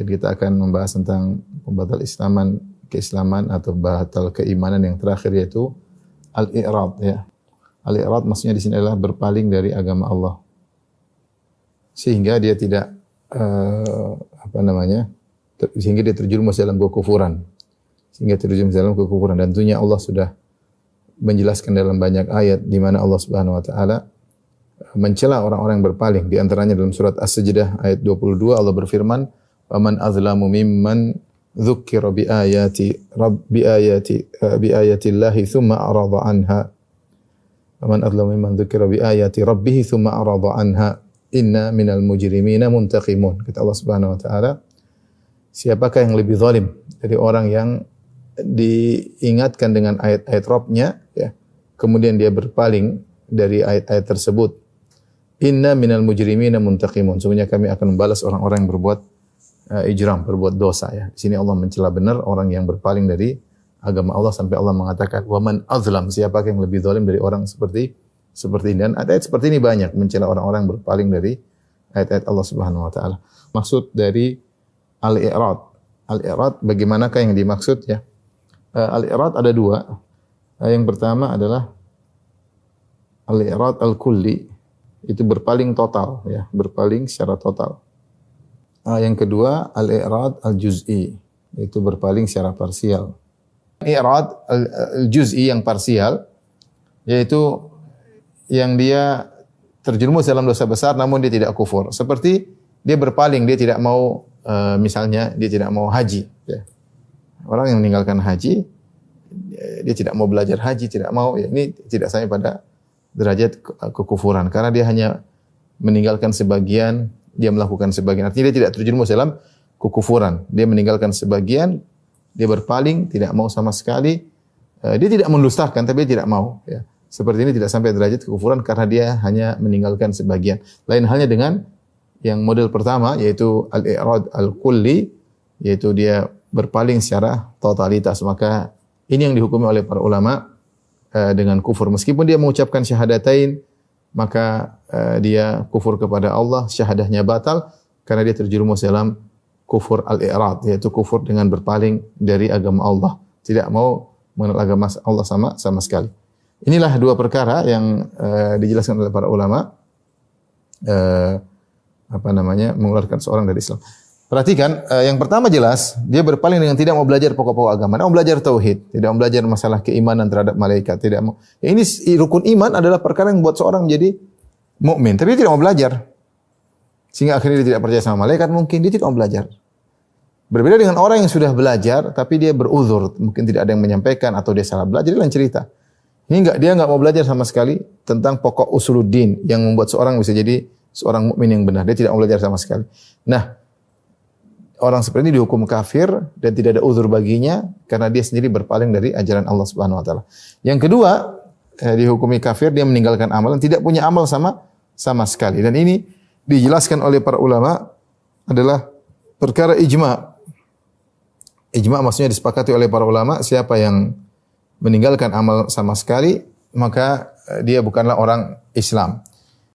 Dan kita akan membahas tentang pembatal keislaman atau batal keimanan yang terakhir yaitu al-i'rad ya. Al-i'rad maksudnya di sini adalah berpaling dari agama Allah. Sehingga dia tidak sehingga dia terjerumus dalam kekufuran. Dan tentunya Allah sudah menjelaskan dalam banyak ayat di mana Allah Subhanahu wa taala mencela orang-orang yang berpaling. Di antaranya dalam surat As-Sajdah ayat 22 Allah berfirman, "Faman azlamu mimman dzukira bi ayati Allahi tsumma arada anha." Faman azlamu mimman dzukira bi ayati rabbih tsumma arada anha. Inna minal mujrimina muntaqimun. Kata Allah Subhanahu wa taala, siapakah yang lebih zalim dari orang yang diingatkan dengan ayat-ayat Rabb-nya ya, kemudian dia berpaling dari ayat-ayat tersebut. Inna minal mujrimina muntaqimun. Sungguhnya kami akan membalas orang-orang yang berbuat ijram, berbuat dosa ya. Di sini Allah mencela benar orang yang berpaling dari agama Allah sampai Allah mengatakan wa man azlam, siapakah yang lebih zalim dari orang seperti ini. Dan ayat seperti ini banyak mencela orang-orang berpaling dari ayat-ayat Allah Subhanahu wa taala. Maksud dari al-i'rad. Al-i'rad bagaimanakah yang dimaksud ya? Al-i'rad ada dua. Yang pertama adalah al-i'rad al-kulli, itu berpaling total ya, berpaling secara total. Yang kedua al-i'rad al-juz'i, itu berpaling secara parsial. I'rad al-juz'i yang parsial yaitu yang dia terjerumus dalam dosa besar namun dia tidak kufur. Seperti dia berpaling, dia tidak mau misalnya dia tidak mau haji ya. Orang yang meninggalkan haji dia tidak mau belajar haji, tidak mau ya, ini tidak sampai pada derajat kekufuran karena dia hanya meninggalkan sebagian, dia melakukan sebagian. Artinya dia tidak terjerumus dalam kekufuran. Dia meninggalkan sebagian, dia berpaling, tidak mau sama sekali. Dia tidak mendustakan tapi dia tidak mau ya. Seperti ini tidak sampai derajat kekufuran karena dia hanya meninggalkan sebagian. Lain halnya dengan yang model pertama yaitu al-i'rad al-kulli, yaitu dia berpaling secara totalitas. Maka ini yang dihukumi oleh para ulama dengan kufur. Meskipun dia mengucapkan syahadatain, maka dia kufur kepada Allah, syahadahnya batal karena dia terjerumus dalam kufur al-i'rad, yaitu kufur dengan berpaling dari agama Allah. Tidak mau mengenal agama Allah sama sekali. Inilah dua perkara yang dijelaskan oleh para ulama mengeluarkan seorang dari Islam. Perhatikan, yang pertama jelas dia berpaling dengan tidak mau belajar pokok-pokok agama, tidak mau belajar tauhid, tidak mau belajar masalah keimanan terhadap malaikat, tidak mau. Ya, ini rukun iman adalah perkara yang membuat seorang menjadi mukmin, tapi dia tidak mau belajar. Sehingga akhirnya dia tidak percaya sama malaikat, mungkin dia tidak mau belajar. Berbeda dengan orang yang sudah belajar tapi dia beruzur, mungkin tidak ada yang menyampaikan atau dia salah belajar, lain cerita. Ini dia enggak mau belajar sama sekali tentang pokok usuluddin yang membuat seorang bisa jadi seorang mukmin yang benar. Dia tidak mau belajar sama sekali. Nah, orang seperti ini dihukum kafir dan tidak ada uzur baginya karena dia sendiri berpaling dari ajaran Allah Subhanahu wa taala. Yang kedua, dihukumi kafir, dia meninggalkan amalan, tidak punya amal sama sekali. Dan ini dijelaskan oleh para ulama adalah perkara ijma'. Ijma' maksudnya disepakati oleh para ulama, siapa yang meninggalkan amal sama sekali, maka dia bukanlah orang Islam.